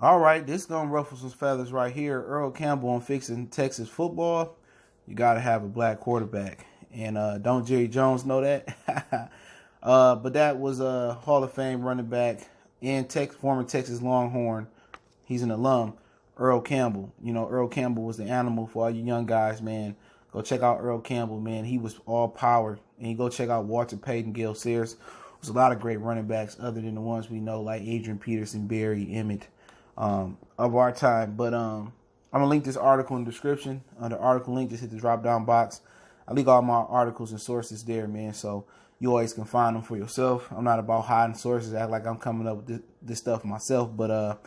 All right, this is going to ruffle some feathers right here. Earl Campbell on fixing Texas football. You got to have a black quarterback. And don't Jerry Jones know that? But that was a Hall of Fame running back and former Texas Longhorn. He's an alum, Earl Campbell. You know, Earl Campbell was the animal for all you young guys, man. Go check out Earl Campbell, man. He was all power. And you go check out Walter Payton, Gale Sayers. There's a lot of great running backs other than the ones we know, like Adrian Peterson, Barry, Emmett. Of our time. But I'm gonna link this article in the description. The article link, just hit the drop down box. I link all my articles and sources there, man, so you always can find them for yourself. I'm not about hiding sources, act like I'm coming up with this stuff myself. But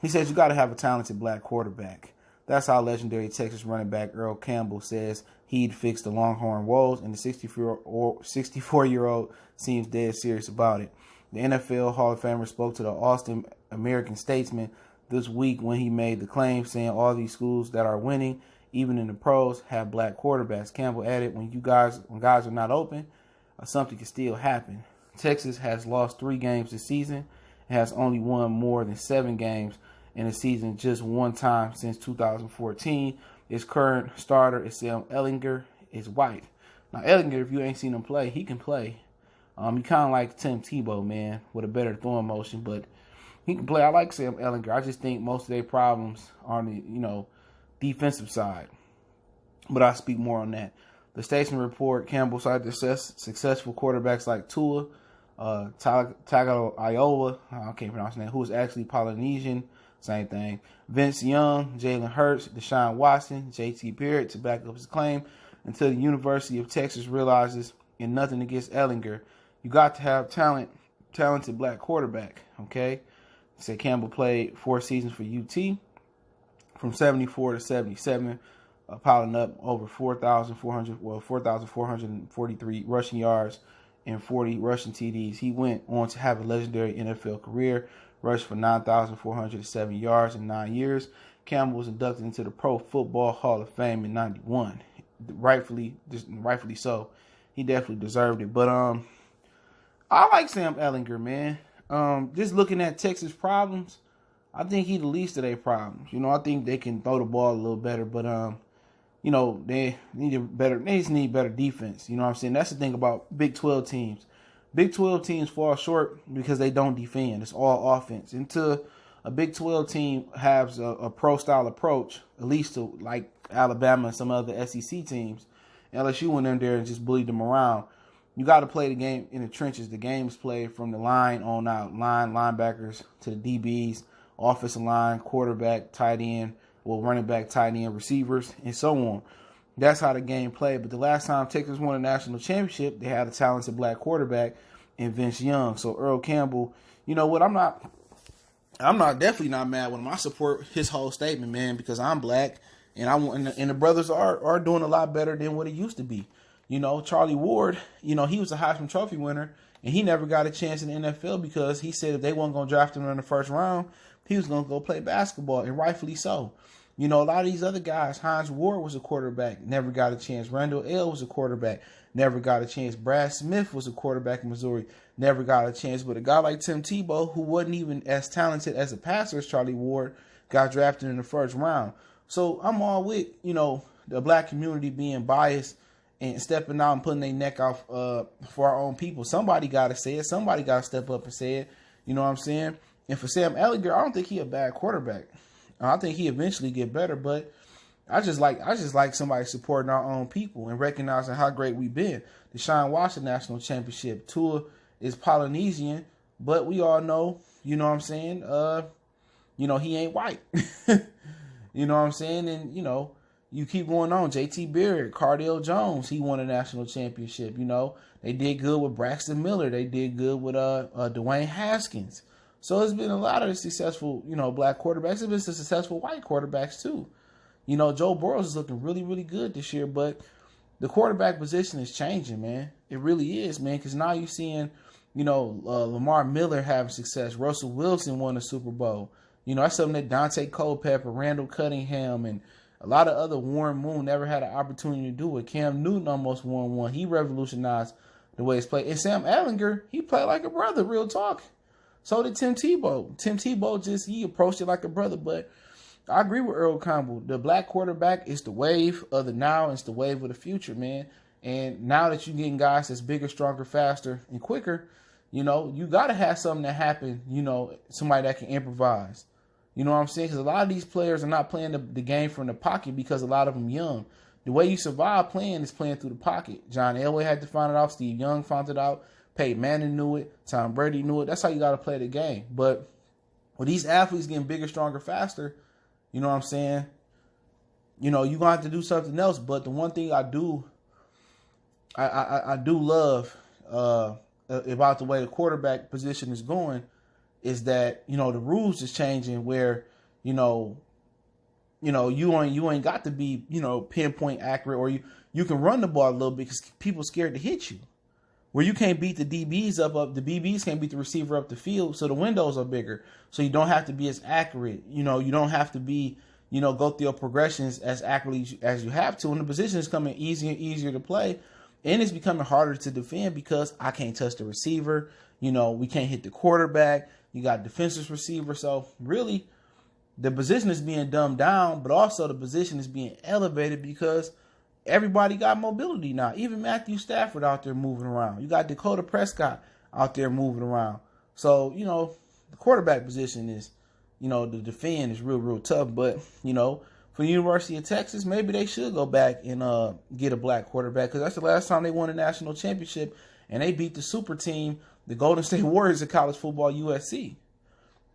he says you got to have a talented black quarterback. That's how legendary Texas running back Earl Campbell says he'd fix the Longhorn woes, and the 64-year-old seems dead serious about it. The NFL Hall of Famer spoke to the Austin American Statesman this week when he made the claim, saying all these schools that are winning, even in the pros, have black quarterbacks. Campbell added, when guys are not open, something can still happen. Texas has lost 3 games this season and has only won more than 7 games in a season just one time since 2014. Its current starter is Sam Ehlinger, is white. Now, Ehlinger, if you ain't seen him play, he can play. He kind of like Tim Tebow, man, with a better throwing motion, but he can play. I like Sam Ehlinger. I just think most of their problems are on the, defensive side. But I'll speak more on that. The Statesman report, Campbell cited successful quarterbacks like Tua, Tagovailoa, I can't pronounce his name, who is actually Polynesian, same thing. Vince Young, Jalen Hurts, Deshaun Watson, J.T. Barrett to back up his claim until the University of Texas realizes, and nothing against Ehlinger, you got to have talented black quarterback, okay? Said Campbell played 4 seasons for UT from 74 to 77, piling up over 4,443 rushing yards and 40 rushing TDs. He went on to have a legendary NFL career, rushed for 9,407 yards in 9 years. Campbell was inducted into the Pro Football Hall of Fame in '91. Rightfully so. He definitely deserved it. But I like Sam Ehlinger, man. Just looking at Texas problems, I think he the least of their problems. I think they can throw the ball a little better, but they just need better defense. You know what I'm saying? That's the thing about Big 12 teams. Big 12 teams fall short because they don't defend. It's all offense. Until a Big 12 team has a pro-style approach, at least to like Alabama and some other SEC teams, LSU went in there and just bullied them around. You got to play the game in the trenches. The game is played from the line on out. Linebackers to the DBs, offensive line, quarterback, tight end, running back, tight end, receivers, and so on. That's how the game played. But the last time Texas won a national championship, they had a talented black quarterback in Vince Young. So Earl Campbell, you know what? I'm definitely not mad with him. I support his whole statement, man, because I'm black and the brothers are doing a lot better than what it used to be. Charlie Ward, he was a Heisman Trophy winner, and he never got a chance in the NFL because he said if they weren't going to draft him in the first round, he was going to go play basketball, and rightfully so. A lot of these other guys, Hines Ward was a quarterback, never got a chance. Randall L was a quarterback, never got a chance. Brad Smith was a quarterback in Missouri, never got a chance. But a guy like Tim Tebow, who wasn't even as talented as a passer as Charlie Ward, got drafted in the first round. So I'm all with, the black community being biased and stepping out and putting their neck out for our own people. Somebody got to say it. Somebody got to step up and say it. You know what I'm saying? And for Sam Ehlinger, I don't think he a bad quarterback. I think he eventually get better, but I just like somebody supporting our own people and recognizing how great we've been. Deshaun Watson national championship. Tua is Polynesian, but we all know, you know what I'm saying? He ain't white. You know what I'm saying? And you keep going on. J.T. Barrett, Cardale Jones, he won a national championship. They did good with Braxton Miller. They did good with Dwayne Haskins. So there's been a lot of successful, black quarterbacks. There's been some successful white quarterbacks too. Joe Burrow is looking really, really good this year, but the quarterback position is changing, man. It really is, man, because now you're seeing, Lamar Miller having success. Russell Wilson won a Super Bowl. That's something that Dante Culpepper, Randall Cunningham, and a lot of other Warren Moon never had an opportunity to do it. Cam Newton almost won one. He revolutionized the way it's played. And Sam Ehlinger, he played like a brother, real talk. So did Tim Tebow. Tim Tebow he approached it like a brother. But I agree with Earl Campbell. The black quarterback is the wave of the now. It's the wave of the future, man. And now that you're getting guys that's bigger, stronger, faster, and quicker, you got to have something that happen, somebody that can improvise. You know what I'm saying? Because a lot of these players are not playing the game from the pocket because a lot of them young. The way you survive playing is playing through the pocket. John Elway had to find it out. Steve Young found it out. Peyton Manning knew it. Tom Brady knew it. That's how you got to play the game. But with these athletes getting bigger, stronger, faster, you know what I'm saying? You're going to have to do something else. But the one thing I do love about the way the quarterback position is going is that, the rules is changing where, you ain't got to be, pinpoint accurate, or you can run the ball a little bit because people scared to hit you. Where you can't beat the DBs up, the BBs can't beat the receiver up the field, so the windows are bigger. So you don't have to be as accurate. You don't have to be, go through your progressions as accurately as you have to. And the position is coming easier and easier to play. And it's becoming harder to defend because I can't touch the receiver. We can't hit the quarterback. You got defenseless receiver. So really, the position is being dumbed down, but also the position is being elevated because everybody got mobility now. Even Matthew Stafford out there moving around. You got Dakota Prescott out there moving around. So, the quarterback position is, the defend is real, real tough. But, for the University of Texas, maybe they should go back and get a black quarterback because that's the last time they won a national championship and they beat the super team, the Golden State Warriors of college football, USC.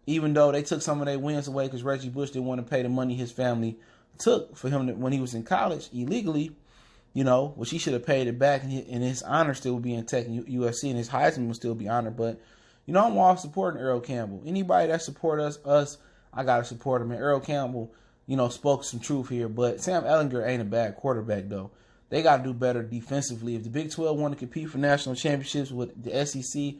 Even though they took some of their wins away because Reggie Bush didn't want to pay the money his family took for him when he was in college illegally, which he should have paid it back, and his honor still would be intact in USC, and his Heisman would still be honored. But, I'm all supporting Earl Campbell. Anybody that support us, I got to support him. And Earl Campbell, spoke some truth here. But Sam Ehlinger ain't a bad quarterback, though. They got to do better defensively. If the Big 12 want to compete for national championships with the SEC,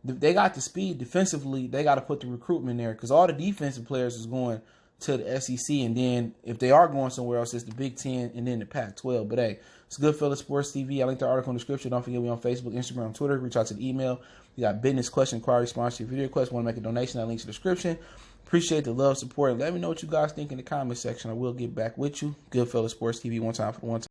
they got the speed. Defensively, they got to put the recruitment there because all the defensive players is going to the SEC. And then if they are going somewhere else, it's the Big 10 and then the Pac-12. But, hey, it's Goodfellas Sports TV. I linked the article in the description. Don't forget we on Facebook, Instagram, Twitter. Reach out to the email. You got business, question, inquiry, sponsorship, video request. Want to make a donation? That link's in the description. Appreciate the love, support, and let me know what you guys think in the comment section. I will get back with you. Goodfellas Sports TV, one time for the one time.